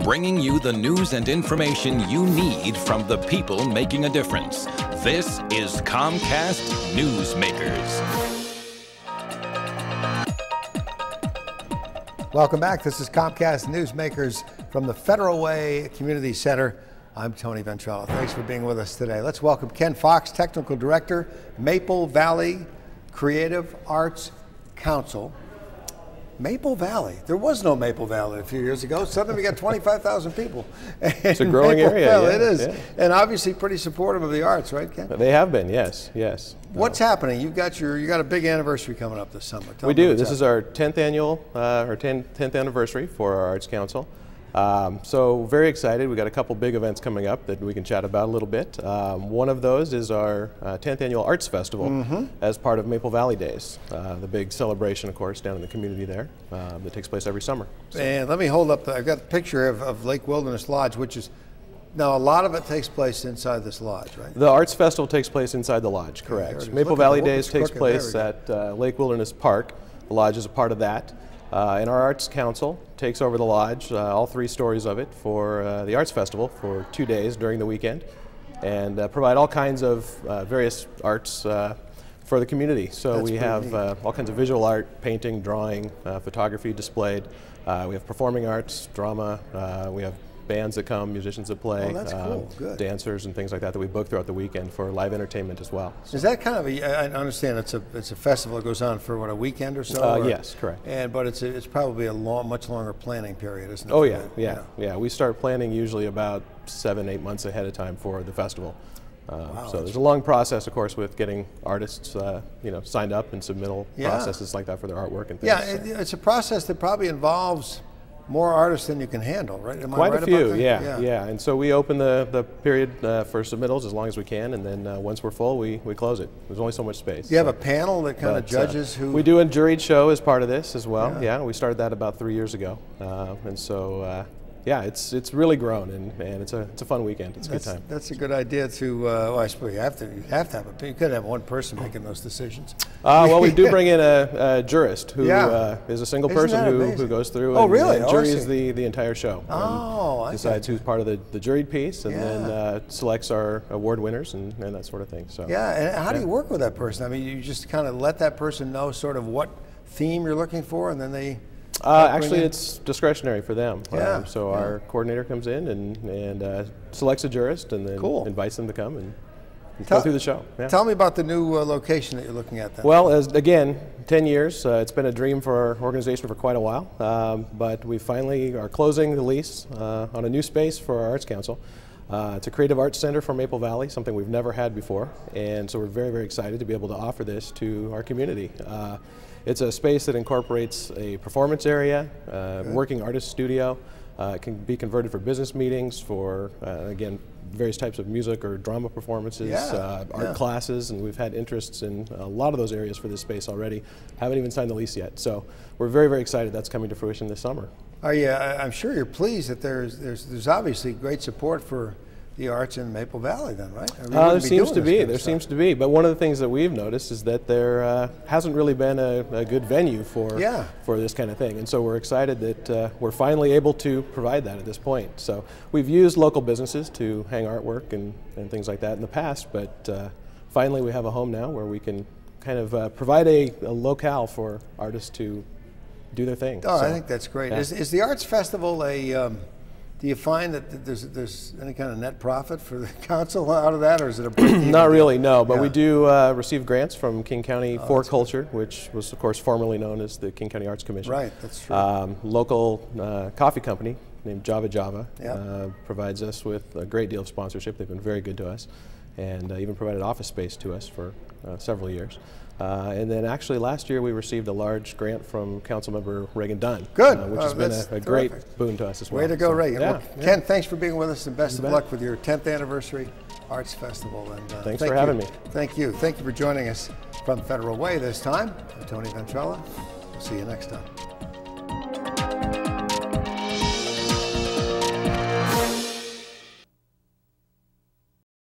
bringing you the news and information you need from the people making a difference. This is Comcast Newsmakers. Welcome back. This is Comcast Newsmakers from the Federal Way Community Center. I'm Tony Ventrella. Thanks for being with us today. Let's welcome Ken Fox, Technical Director, Maple Valley Creative Arts Council. Maple Valley. There was no Maple Valley a few years ago. Suddenly we got 25,000 people. It's a growing Maple area. Valley, Yeah, it is. yeah. And obviously pretty supportive of the arts, right, Ken? They have been, yes, yes. What's happening? You got a big anniversary coming up this summer. We do. This is our 10th annual, or 10th anniversary for our Arts Council. So very excited. We got a couple big events coming up that we can chat about a little bit. One of those is our 10th annual Arts Festival as part of Maple Valley Days, the big celebration, of course, down in the community there that takes place every summer. So. And let me hold up, I've got a picture of Lake Wilderness Lodge, which is, now a lot of it takes place inside this lodge, right? The Arts Festival takes place inside the lodge, correct. Maple Valley Days takes place at Lake Wilderness Park. The lodge is a part of that. And our Arts Council takes over the lodge, all 3 stories of it, for the Arts Festival for 2 days during the weekend, and provide all kinds of various arts for the community. So we have all kinds of visual art, painting, drawing, photography displayed. We have performing arts, drama. We have bands that come, musicians that play, dancers and things like that we book throughout the weekend for live entertainment as well. So. Is that kind of I understand it's a festival that goes on for what, a weekend or so? Yes, correct. But it's probably a much longer planning period, isn't it? Oh yeah. We start planning usually about 7-8 months ahead of time for the festival. Wow, so there's a long process, of course, with getting artists, signed up and submittal processes like that for their artwork and things. Yeah, it's a process that probably involves more artists than you can handle, right? Am Quite I right a few, about that? yeah. And so we open the period for submittals as long as we can, and then once we're full, we close it. There's only so much space. Do you have a panel that kind of judges who? We do a juried show as part of this as well. Yeah, we started that about 3 years ago, and so it's really grown, and it's a fun weekend. It's a good time. That's a good idea to. Well, I suppose you have to have you could have one person making those decisions. Well, we do bring in a jurist who is a single person who goes through and juries the entire show. Oh, decides who's part of the juried piece, and then selects our award winners and that sort of thing. So and how do you work with that person? I mean, you just kind of let that person know sort of what theme you're looking for, and then they. Actually, it's discretionary for them. So our coordinator comes in and selects a jurist, and then invites them to come and go through the show. Yeah. Tell me about the new location that you're looking at then. Well, again, 10 years. It's been a dream for our organization for quite a while, but we finally are closing the lease on a new space for our Arts Council. It's a creative arts center for Maple Valley, something we've never had before, and so we're very, very excited to be able to offer this to our community. It's a space that incorporates a performance area, working artist studio. It can be converted for business meetings, for, again, various types of music or drama performances, art classes, and we've had interests in a lot of those areas for this space already. Haven't even signed the lease yet, so we're very, very excited that's coming to fruition this summer. I'm sure you're pleased that there's obviously great support for the arts in Maple Valley then, right? There seems to be. But one of the things that we've noticed is that there hasn't really been a good venue for this kind of thing. And so we're excited that we're finally able to provide that at this point. So we've used local businesses to hang artwork and things like that in the past, but finally we have a home now where we can kind of provide a locale for artists to do their thing. Oh, I think that's great. Is the Arts Festival do you find that there's any kind of net profit for the council out of that, or is it a break-even? Not really, no. But we do receive grants from King County for Culture, which was, of course, formerly known as the King County Arts Commission. Right, that's true. Local coffee company named Java provides us with a great deal of sponsorship. They've been very good to us, and even provided office space to us for several years. And then actually last year we received a large grant from Councilmember Reagan Dunn. Good. Which has been a great boon to us as well. Way to go, Reagan. Well, Ken, thanks for being with us, and best of luck with your 10th anniversary Arts Festival. And thanks for having me. Thank you. Thank you for joining us from Federal Way this time. I'm Tony Ventrella. We'll see you next time.